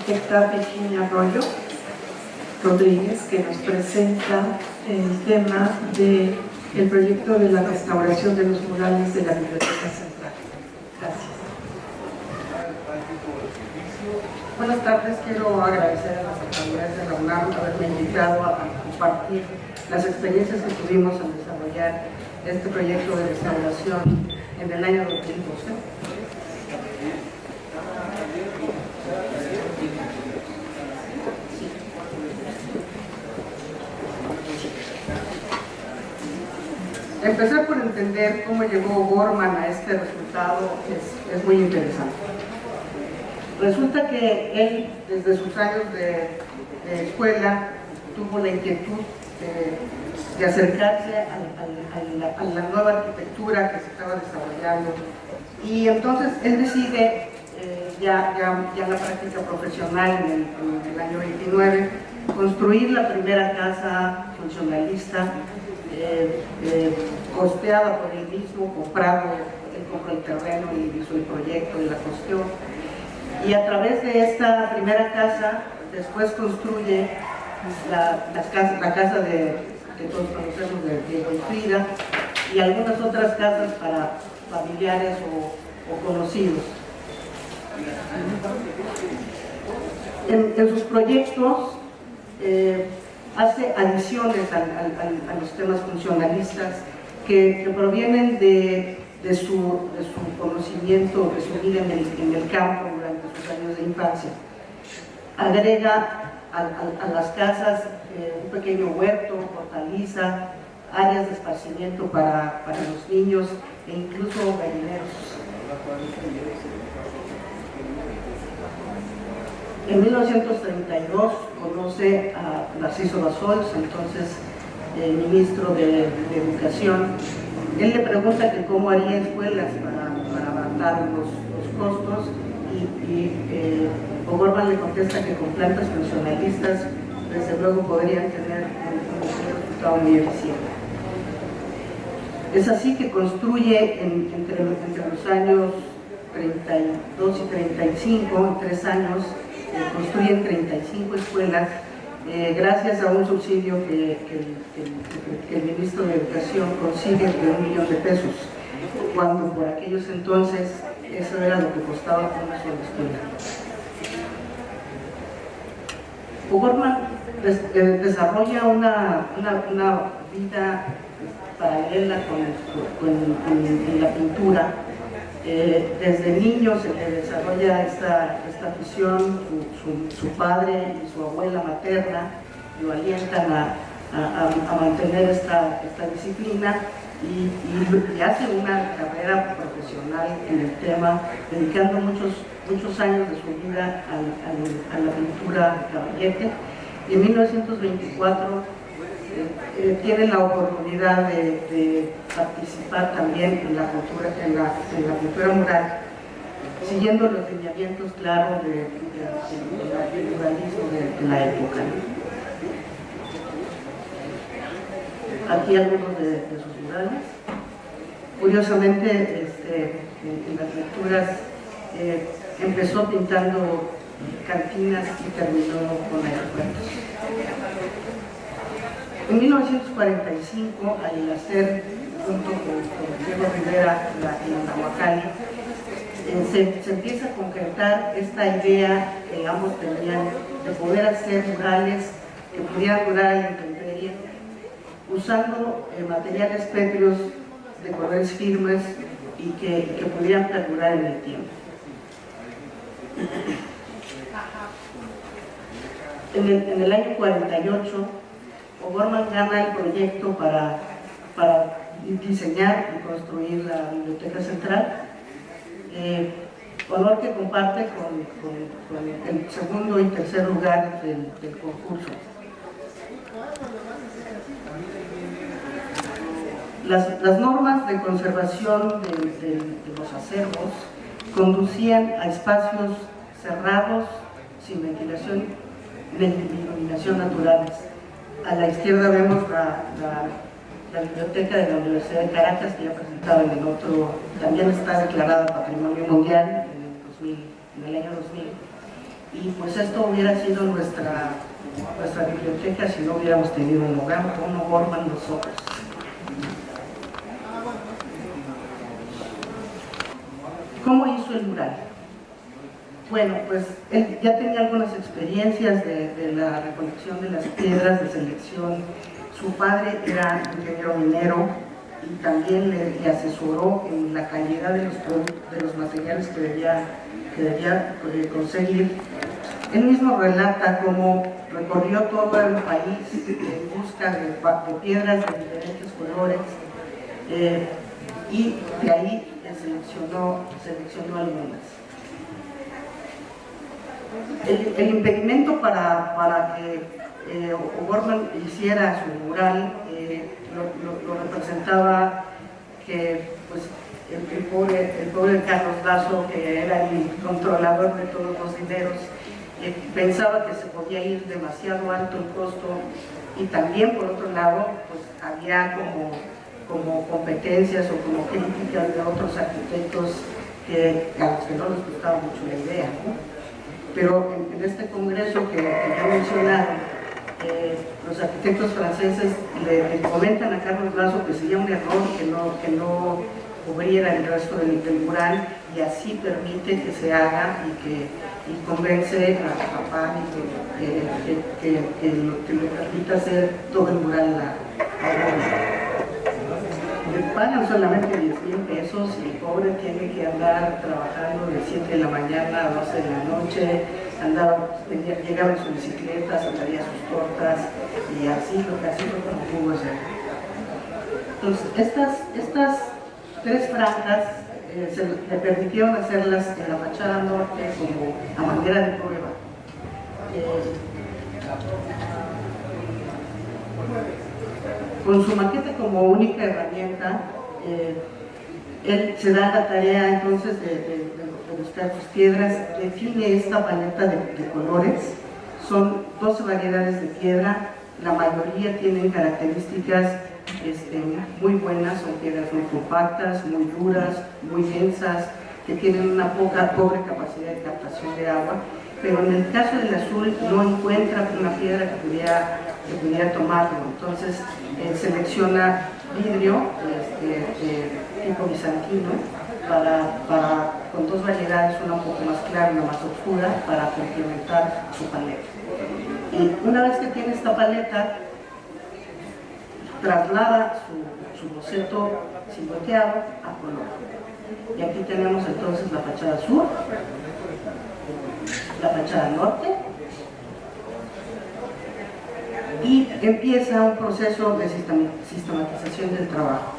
arquitecta Virginia Arroyo Rodríguez, que nos presenta el tema del proyecto de la restauración de los murales de la Biblioteca Central. Gracias. Buenas tardes, quiero agradecer a las autoridades de la UNAM haberme invitado a compartir las experiencias que tuvimos al desarrollar este proyecto de restauración en el año 2012. Empezar por entender cómo llegó O'Gorman a este resultado es muy interesante. Resulta que él, desde sus años de escuela, tuvo la inquietud de acercarse a la nueva arquitectura que se estaba desarrollando, y entonces él decide, ya en la práctica profesional en el año 29, construir la primera casa funcionalista costeada por él mismo, él compró el terreno y hizo el proyecto y la cuestión, y a través de esta primera casa después construye la casa que todos conocemos de Diego y Frida, y algunas otras casas para familiares o conocidos. En sus proyectos hace adiciones a los temas funcionalistas que provienen de su conocimiento, de su vida en el campo durante sus años de infancia. Agrega a las casas un pequeño huerto, hortaliza, áreas de esparcimiento para los niños e incluso gallineros. En 1932 conoce a Narciso Bassols, entonces ministro de Educación. Él le pregunta que cómo haría escuelas para abaratar los costos, y O'Gorman le contesta que con plantas funcionalistas desde luego podrían tener un resultado muy eficiente. Es así que construye entre los años 32 y 35, en 3 años, construyen 35 escuelas, gracias a un subsidio que el ministro de Educación consigue de $1 millón, cuando por aquellos entonces eso era lo que costaba una sola escuela. O'Gorman desarrolla una vida paralela con la pintura. Desde niño se le desarrolla esta afición. Su padre y su abuela materna lo alientan a mantener esta disciplina, y hace una carrera profesional en el tema, dedicando muchos años de su vida a la pintura caballete. Y en 1924 tiene la oportunidad de participar también en la pintura mural, siguiendo los lineamientos claros del muralismo de la época. Aquí algunos de sus murales. Curiosamente, en las lecturas empezó pintando cantinas y terminó con aeropuertos. En 1945, al hacer, junto con Diego Rivera, en Aguacali, se empieza a concretar esta idea que ambos tenían de poder hacer murales que pudieran durar a la intemperie, usando materiales pétreos de colores firmes y que pudieran perdurar en el tiempo. En el año 48, O'Gorman gana el proyecto para diseñar y construir la Biblioteca Central, honor que comparte con el segundo y tercer lugar del concurso. Las normas de conservación de los acervos conducían a espacios cerrados, sin ventilación ni iluminación naturales. A la izquierda vemos la biblioteca de la Universidad de Caracas, que ya presentaba en el otro, también está declarada Patrimonio Mundial en el año 2000. y pues esto hubiera sido nuestra biblioteca si no hubiéramos tenido un hogar, un O'Gorman nosotros. ¿Cómo hizo el mural? Bueno, pues él ya tenía algunas experiencias de la recolección de las piedras, de selección. Su padre era ingeniero minero y también le asesoró en la calidad de los materiales que debía conseguir. Él mismo relata cómo recorrió todo el país en busca de piedras de diferentes colores y de ahí seleccionó algunas. El impedimento para que O'Gorman hiciera su mural lo representaba que pues, el pobre Carlos Lazo, que era el controlador de todos los dineros, pensaba que se podía ir demasiado alto el costo, y también por otro lado pues había como competencias o como críticas de otros arquitectos a los que no les gustaba mucho la idea, ¿no? Pero en este congreso que ya mencionaron, los arquitectos franceses le comentan a Carlos Lazo que sería un error que no cubriera el resto del mural, y así permite que se haga y convence a Pani que le permita hacer todo el mural a le pagan solamente 10,000 pesos y el pobre tiene que andar trabajando de 7 de la mañana a 12 de la noche, llegaba en su bicicleta, sacaría sus tortas y así fue como pudo hacer. Entonces, estas 3 franjas le permitieron hacerlas en la fachada norte como a manera de prueba. Con su maqueta como única herramienta, él se da la tarea entonces de buscar sus piedras, define esta paleta de colores. Son 12 variedades de piedra, la mayoría tienen características muy buenas, son piedras muy compactas, muy duras, muy densas, que tienen una pobre capacidad de captación de agua, pero en el caso del azul no encuentra una piedra que pudiera tomarlo, entonces selecciona vidrio tipo bizantino con 2 variedades, una un poco más clara y una más oscura, para complementar su paleta. Y una vez que tiene esta paleta, traslada su boceto silueteado a color. Y aquí tenemos entonces la fachada sur, la fachada norte, y empieza un proceso de sistematización del trabajo.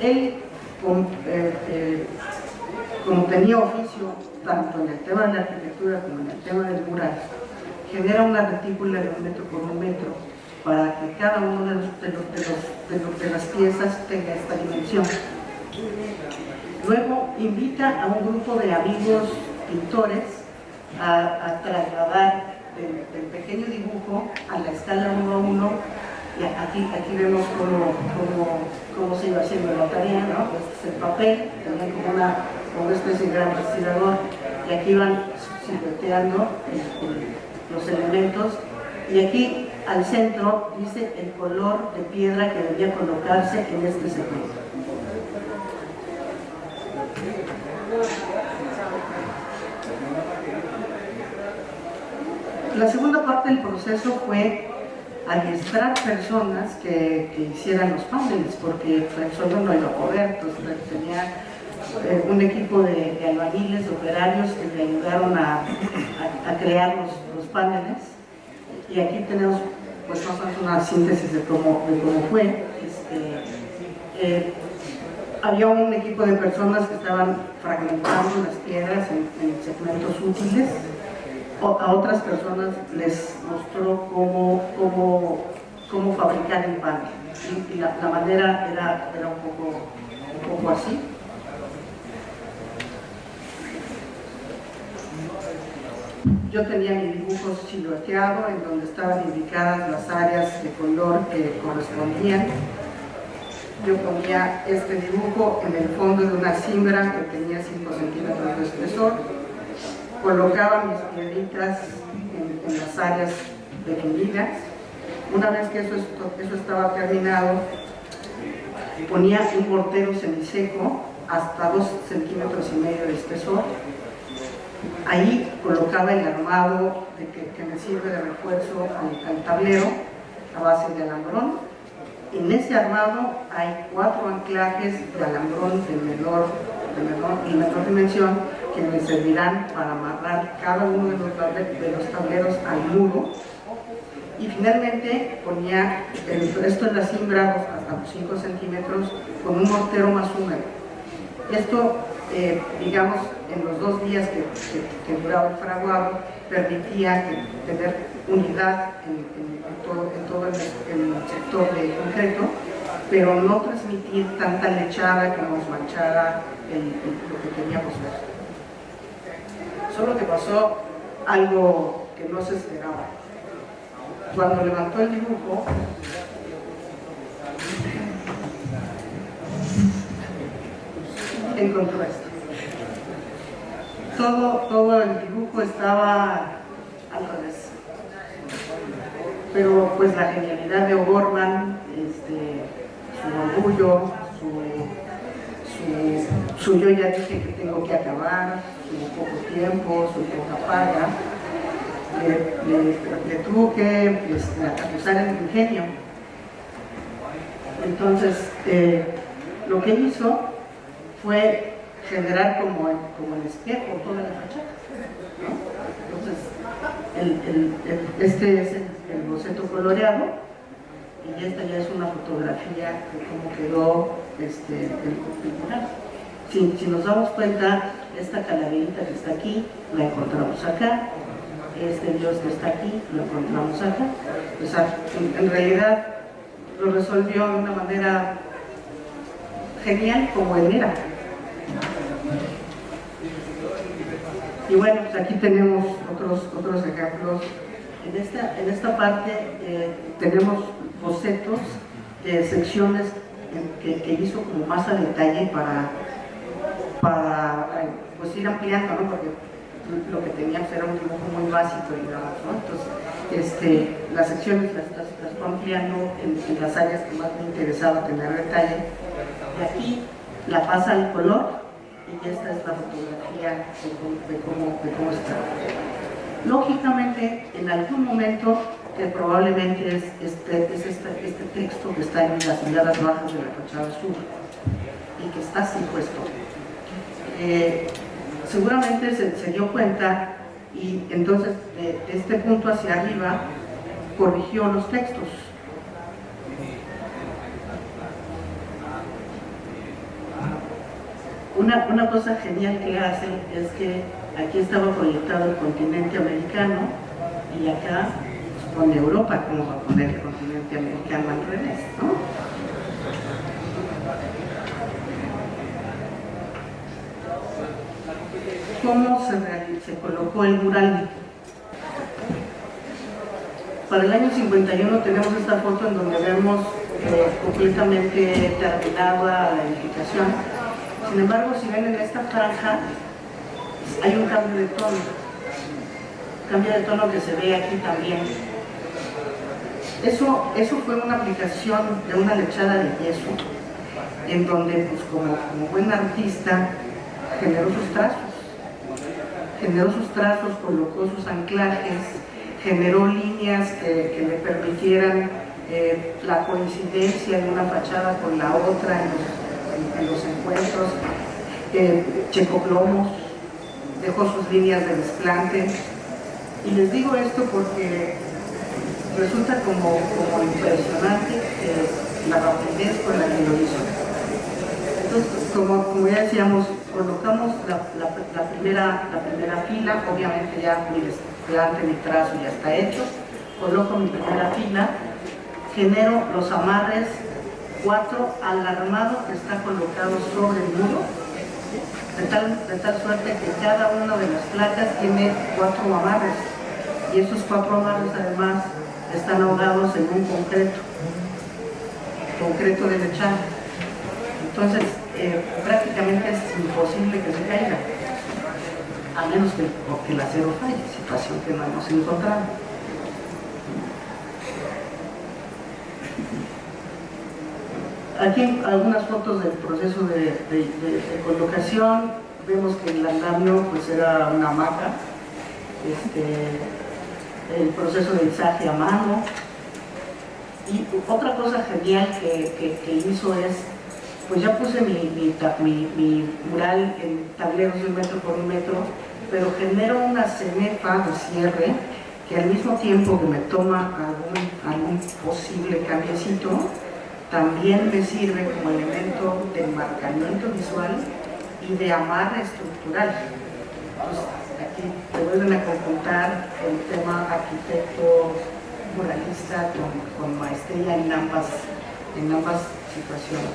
Él, como tenía oficio tanto en el tema de la arquitectura como en el tema del mural, genera una retícula de 1 metro por 1 metro para que cada una de las piezas tenga esta dimensión. Luego invita a un grupo de amigos pintores a trasladar del pequeño dibujo a la escala 1:1, y aquí vemos cómo se iba haciendo la tarea, ¿no? Este es el papel, tenía como una especie de gran respirador, y aquí van silueteando los elementos, y aquí al centro dice el color de piedra que debía colocarse en este segmento. La segunda parte del proceso fue adiestrar personas que hicieran los paneles, porque solo no iba a poder, entonces tenía un equipo de albañiles, operarios que le ayudaron a crear los paneles, y aquí tenemos pues más o menos una síntesis de cómo fue. Había un equipo de personas que estaban fragmentando las piedras en segmentos útiles. A otras personas les mostró cómo fabricar el panel, y la manera era un poco así. Yo tenía mi dibujo silueteado en donde estaban indicadas las áreas de color que correspondían. Yo ponía este dibujo en el fondo de una cimbra que tenía 5 centímetros de espesor. colocaba mis piedritas en las áreas definidas. Una vez que eso estaba terminado, ponía un mortero semiseco hasta 2,5 centímetros de espesor. Ahí colocaba el armado que me sirve de refuerzo al tablero a base de alambrón. En ese armado hay 4 anclajes de alambrón de menor dimensión que me servirán para amarrar cada uno de los tableros al muro. Y finalmente ponía esto en la cimbra hasta los 5 centímetros con un mortero más húmedo. Esto, digamos, en los 2 días que duraba el fraguado, permitía tener unidad en todo el sector de concreto, pero no transmitir tanta lechada que nos manchara lo que teníamos ver. Solo que pasó algo que no se esperaba. Cuando levantó el dibujo, encontró esto. Todo el dibujo estaba al revés. Pero pues la genialidad de O'Gorman, su orgullo, su yo ya dije que tengo que acabar, su poco tiempo, su poca paga, le tuvo que acusar el ingenio. Entonces, lo que hizo fue generar como el espejo toda la fachada, ¿no? Entonces, este es el boceto coloreado y esta ya es una fotografía de cómo quedó el mural. Si nos damos cuenta, esta calaverita que está aquí, la encontramos acá. Este Dios que está aquí, lo encontramos acá. O sea, en realidad lo resolvió de una manera genial como él era. Y bueno, pues aquí tenemos otros ejemplos. En esta parte tenemos bocetos de secciones que hizo como más a detalle para pues ir ampliando, ¿no? Porque lo que teníamos era un dibujo muy básico, digamos, ¿no? Entonces, las secciones las fue ampliando en las áreas que más me interesaba tener detalle. Y aquí la pasa al color y esta es la fotografía de cómo está. Lógicamente, en algún momento, que probablemente es este texto que está en las hiladas bajas de la fachada sur y que está así puesto. Seguramente se dio cuenta y entonces de este punto hacia arriba corrigió los textos. Una cosa genial que hace es que aquí estaba proyectado el continente americano y acá pone Europa, como va a poner el continente americano al revés, ¿no? ¿Cómo se colocó el mural? Para el año 51 tenemos esta foto en donde vemos completamente terminada la edificación. Sin embargo, si ven en esta franja, hay un cambio de tono que se ve aquí también. Eso fue una aplicación de una lechada de yeso, en donde, pues, como buen artista, generó sus trazos, colocó sus anclajes, generó líneas que le permitieran la coincidencia de una fachada con la otra en los encuentros, checó plomos, dejó sus líneas de desplante. Y les digo esto porque resulta como impresionante la rapidez con la que lo hizo. Entonces, como ya decíamos, colocamos la primera fila, obviamente ya mi desplante, mi trazo ya está hecho, coloco mi primera fila, genero los amarres 4 al armado que está colocado sobre el muro, de tal suerte que cada una de las placas tiene 4 amarres y esos 4 amarres además están ahogados en un concreto de lechada. Entonces prácticamente es imposible que se caiga. a menos que el acero falle, situación que no hemos encontrado. Aquí algunas fotos del proceso de colocación. Vemos que el andamio pues era una hamaca, el proceso de izaje a mano. Y otra cosa genial que hizo es, pues ya puse mi mural en tableros de 1 metro por 1 metro, pero genero una cenefa de cierre que al mismo tiempo que me toma algún posible cambiecito, también me sirve como elemento de enmarcamiento visual y de amarre estructural. Entonces, aquí te vuelven a conjuntar el tema arquitecto muralista con maestría en ambas situaciones.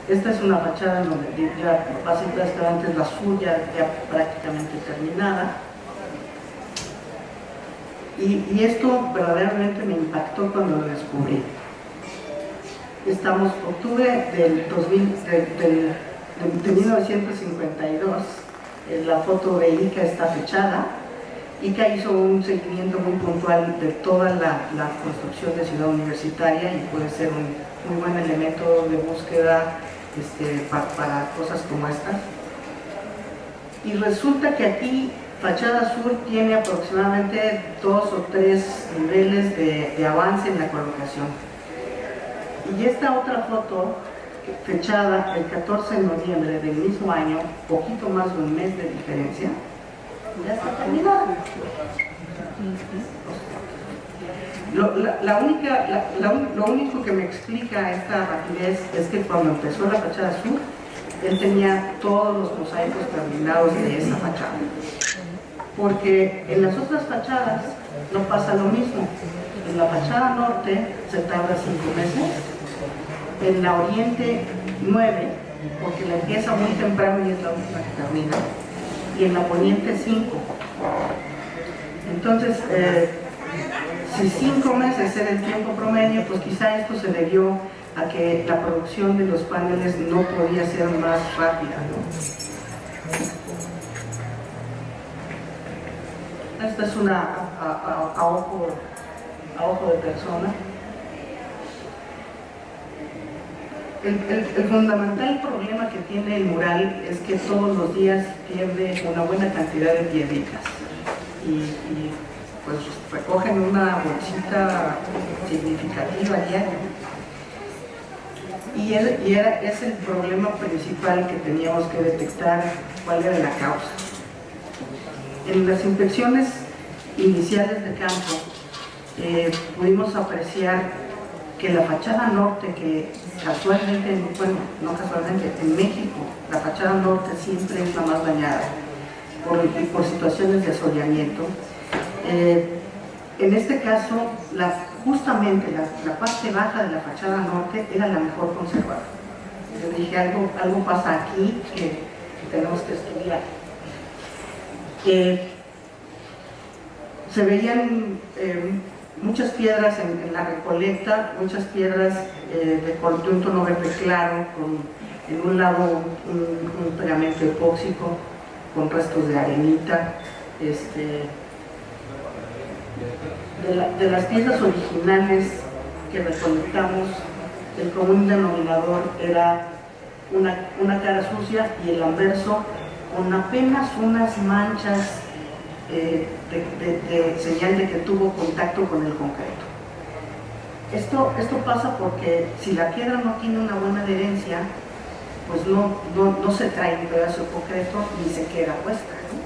Esta es una fachada donde ya básicamente es la suya, ya prácticamente terminada. Y esto verdaderamente me impactó cuando lo descubrí. Estamos en octubre de 1952, la foto de Ica está fechada. Ica hizo un seguimiento muy puntual de toda la construcción de Ciudad Universitaria y puede ser un muy buen elemento de búsqueda para cosas como estas. Y resulta que aquí Fachada Sur tiene aproximadamente 2 o 3 niveles de avance en la colocación. Y esta otra foto, fechada el 14 de noviembre del mismo año, poquito más de un mes de diferencia, ya está terminada. Lo único que me explica esta rapidez es que cuando empezó la Fachada Sur, él tenía todos los mosaicos terminados de esa fachada. Porque en las otras fachadas no pasa lo mismo. En la fachada norte se tarda 5 meses, en la oriente 9, porque la empieza muy temprano y es la última que termina, y en la poniente 5. Entonces, si 5 meses era el tiempo promedio, pues quizá esto se debió a que la producción de los paneles no podía ser más rápida, ¿no? Esta es una a ojo de persona. El fundamental problema que tiene el mural es que todos los días pierde una buena cantidad de piedritas y pues recogen una bolsita significativa diaria. Y es el problema principal que teníamos que detectar cuál era la causa. En las inspecciones iniciales de campo pudimos apreciar que la fachada norte, que casualmente, bueno, no casualmente, en México la fachada norte siempre es la más dañada por situaciones de asoleamiento. En este caso, justamente la parte baja de la fachada norte era la mejor conservada. Yo dije, algo pasa aquí que tenemos que estudiar. Se veían muchas piedras en la recolecta, muchas piedras de un tono verde claro, en un lado un pegamento epóxico con restos de arenita. De las piezas originales que recolectamos, el común denominador era una cara sucia y el anverso con apenas unas manchas de señal de que tuvo contacto con el concreto. Esto pasa porque si la piedra no tiene una buena adherencia, pues no se trae un pedazo de concreto ni se queda puesta, ¿no?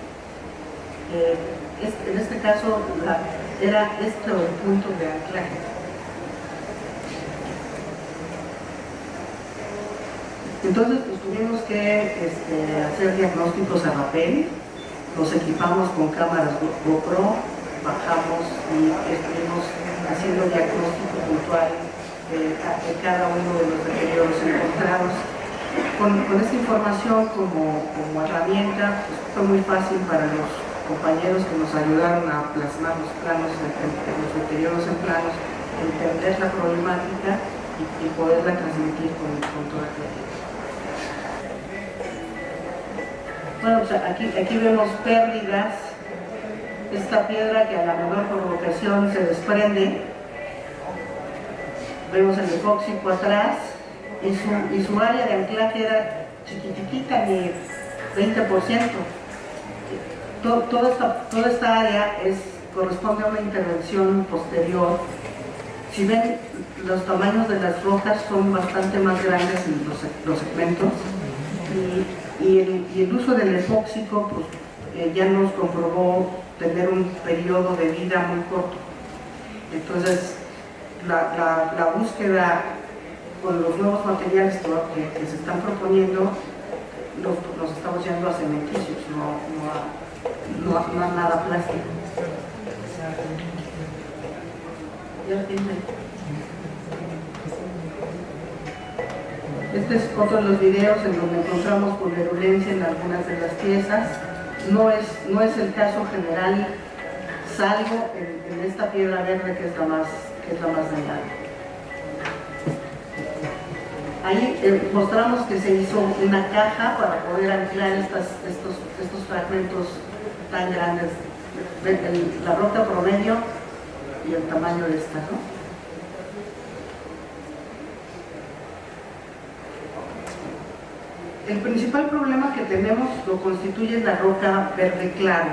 En este caso era el punto de anclaje. Entonces pues, tuvimos que hacer diagnósticos a rapel, nos equipamos con cámaras GoPro, bajamos y estuvimos haciendo diagnóstico puntual de cada uno de los deterioros encontrados. Con esta información como herramienta pues, fue muy fácil para los compañeros que nos ayudaron a plasmar los planos, los deterioros en planos, entender la problemática y poderla transmitir con toda claridad. Bueno, pues aquí vemos pérdidas, esta piedra que a la menor provocación se desprende, vemos el epóxico atrás, y su área de anclaje era chiquitita, ni 20%. Toda esta área corresponde a una intervención posterior. Si ven, los tamaños de las rocas son bastante más grandes en los segmentos, y el uso del epóxico pues, ya nos comprobó tener un periodo de vida muy corto. Entonces, la búsqueda con los nuevos materiales que se están proponiendo, los estamos yendo a cementicios, no a nada plástico. Este es otro de los videos en donde encontramos pulverulencia en algunas de las piezas. No es el caso general, salvo en esta piedra verde que es la más dañada. Ahí mostramos que se hizo una caja para poder anclar estos fragmentos tan grandes, la roca promedio y el tamaño de esta, ¿no? El principal problema que tenemos lo constituye la roca verde claro,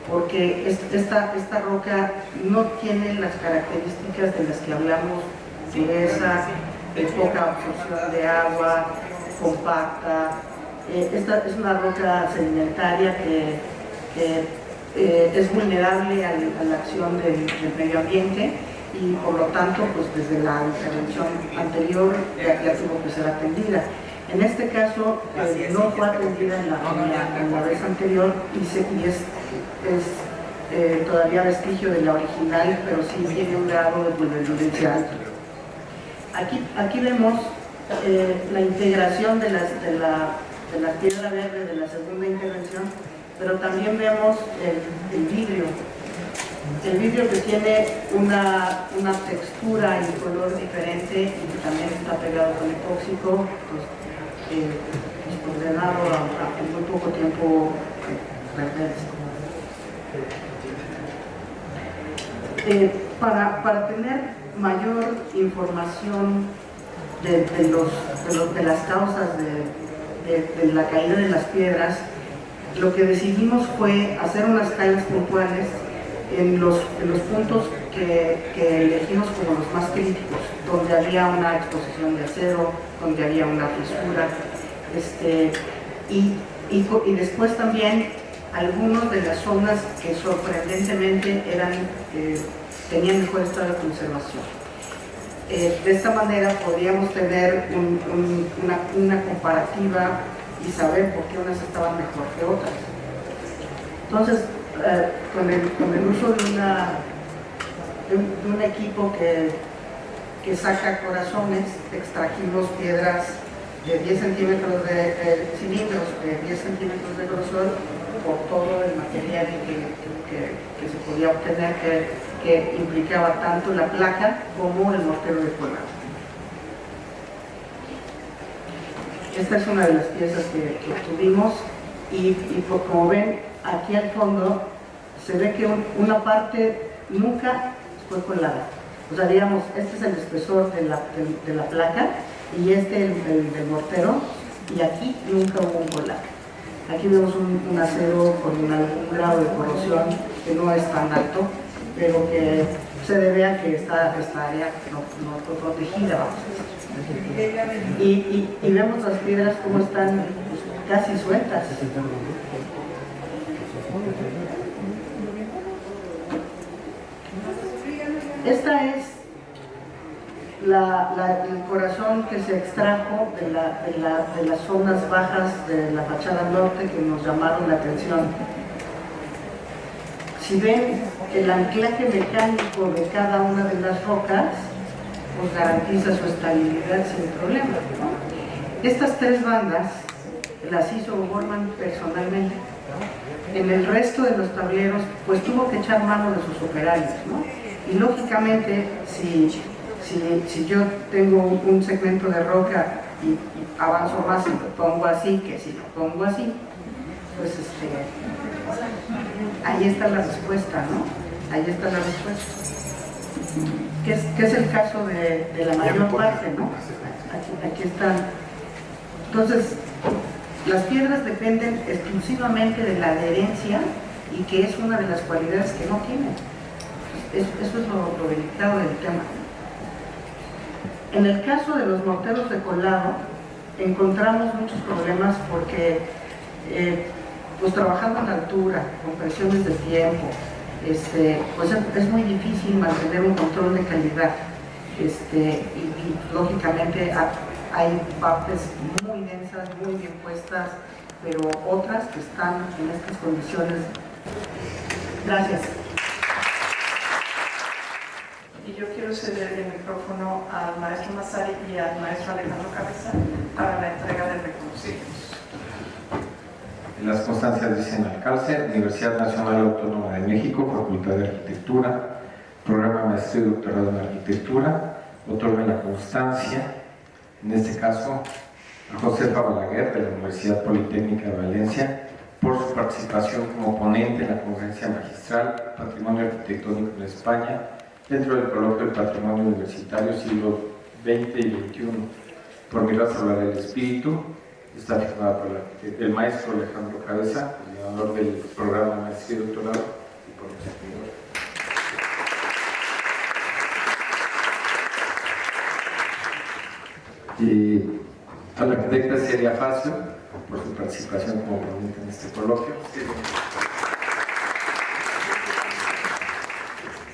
porque esta roca no tiene las características de las que hablamos, dureza, poca absorción de agua, compacta. Esta es una roca sedimentaria que es vulnerable a la acción del medio ambiente, y por lo tanto, pues desde la intervención anterior ya tuvo que ser atendida. En este caso, no fue atendida en la vez anterior, y es todavía vestigio de la original, pero sí tiene un grado de pulverulencia alto. Aquí vemos la integración de la piedra verde de la segunda intervención, pero también vemos el vidrio. El vidrio que tiene una textura y color diferente, y que también está pegado con epóxico, pues, ordenado en muy poco tiempo para tener mayor información de las causas de la caída de las piedras, lo que decidimos fue hacer unas escalas puntuales en los puntos que elegimos como los más críticos, donde había una exposición de acero, donde había una fisura, y después también algunas de las zonas que sorprendentemente tenían mejor estado de conservación. De esta manera podíamos tener una comparativa y saber por qué unas estaban mejor que otras. Entonces, con el uso de un equipo que saca corazones, extrajimos piedras de 10 centímetros de cilindros, de 10 centímetros de grosor, por todo el material que se podía obtener, que implicaba tanto la placa como el mortero de colado. Esta es una de las piezas que obtuvimos, y como ven, aquí al fondo se ve que una parte nunca fue colada. O sea, digamos, este es el espesor de la placa, y el del mortero, y aquí nunca hubo un colado. Aquí vemos un acero con un grado de corrosión que no es tan alto, pero que se debe a que esta área no fue protegida, vamos a decir. Y vemos las piedras como están, pues, casi sueltas. Esta es el corazón que se extrajo de las zonas bajas de la fachada norte, que nos llamaron la atención. Si ven, el anclaje mecánico de cada una de las rocas pues garantiza su estabilidad sin problema, ¿no? Estas tres bandas las hizo Borman personalmente. En el resto de los tableros pues tuvo que echar mano de sus operarios, ¿no? Y lógicamente, si yo tengo un segmento de roca y avanzo más y lo pongo así, que si lo pongo así, pues ahí está la respuesta, ¿no? Ahí está la respuesta. Que es el caso de la mayor parte, ¿no? Aquí están. Entonces, las piedras dependen exclusivamente de la adherencia y que es una de las cualidades que no tienen. Eso es lo delicado del tema. En el caso de los morteros de colado, encontramos muchos problemas porque pues trabajando en altura, con presiones de tiempo, pues es muy difícil mantener un control de calidad. Y lógicamente hay partes muy densas, muy bien puestas, pero otras que están en estas condiciones. Gracias. Y yo quiero ceder el micrófono al maestro Massari y al maestro Alejandro Cabeza para la entrega de reconocimientos. En las constancias dicen alcalce, Universidad Nacional Autónoma de México, Facultad de Arquitectura, Programa Maestría y Doctorado en Arquitectura, otorga la constancia, en este caso, a Josefa Balaguer de la Universidad Politécnica de Valencia, por su participación como ponente en la Conferencia Magistral Patrimonio Arquitectónico en España, dentro del coloquio del Patrimonio Universitario siglo XX y XXI, por mirar sobre el espíritu. Está firmada por el maestro Alejandro Cabeza, coordinador del programa de maestría y doctorado, y por los servidores. Y a la arquitecta Celia Facio, por su participación como ponente en este coloquio.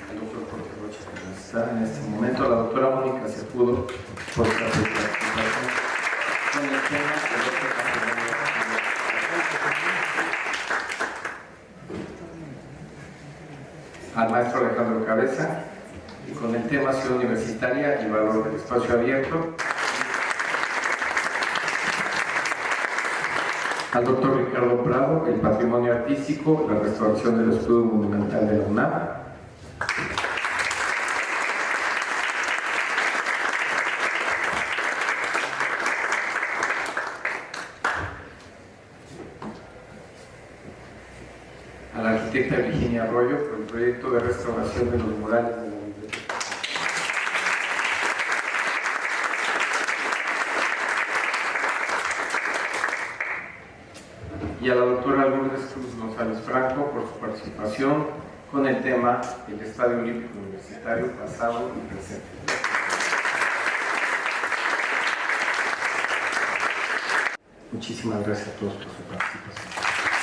Al doctor Jorge Rocha, que no está en este momento. A la doctora Mónica Cejudo, por su participación con el tema del otro patrimonio. Al maestro Alejandro Cabeza, y con el tema Ciudad Universitaria y valor del espacio abierto. Al doctor Ricardo Prado, el patrimonio artístico, la restauración del escudo monumental de la UNAM. A la arquitecta Virginia Arroyo por el proyecto de restauración de los murales de la biblioteca. Y a la doctora Lourdes Cruz González Franco por su participación con el tema El Estadio Olímpico Universitario pasado y presente. Muchísimas gracias a todos por su participación.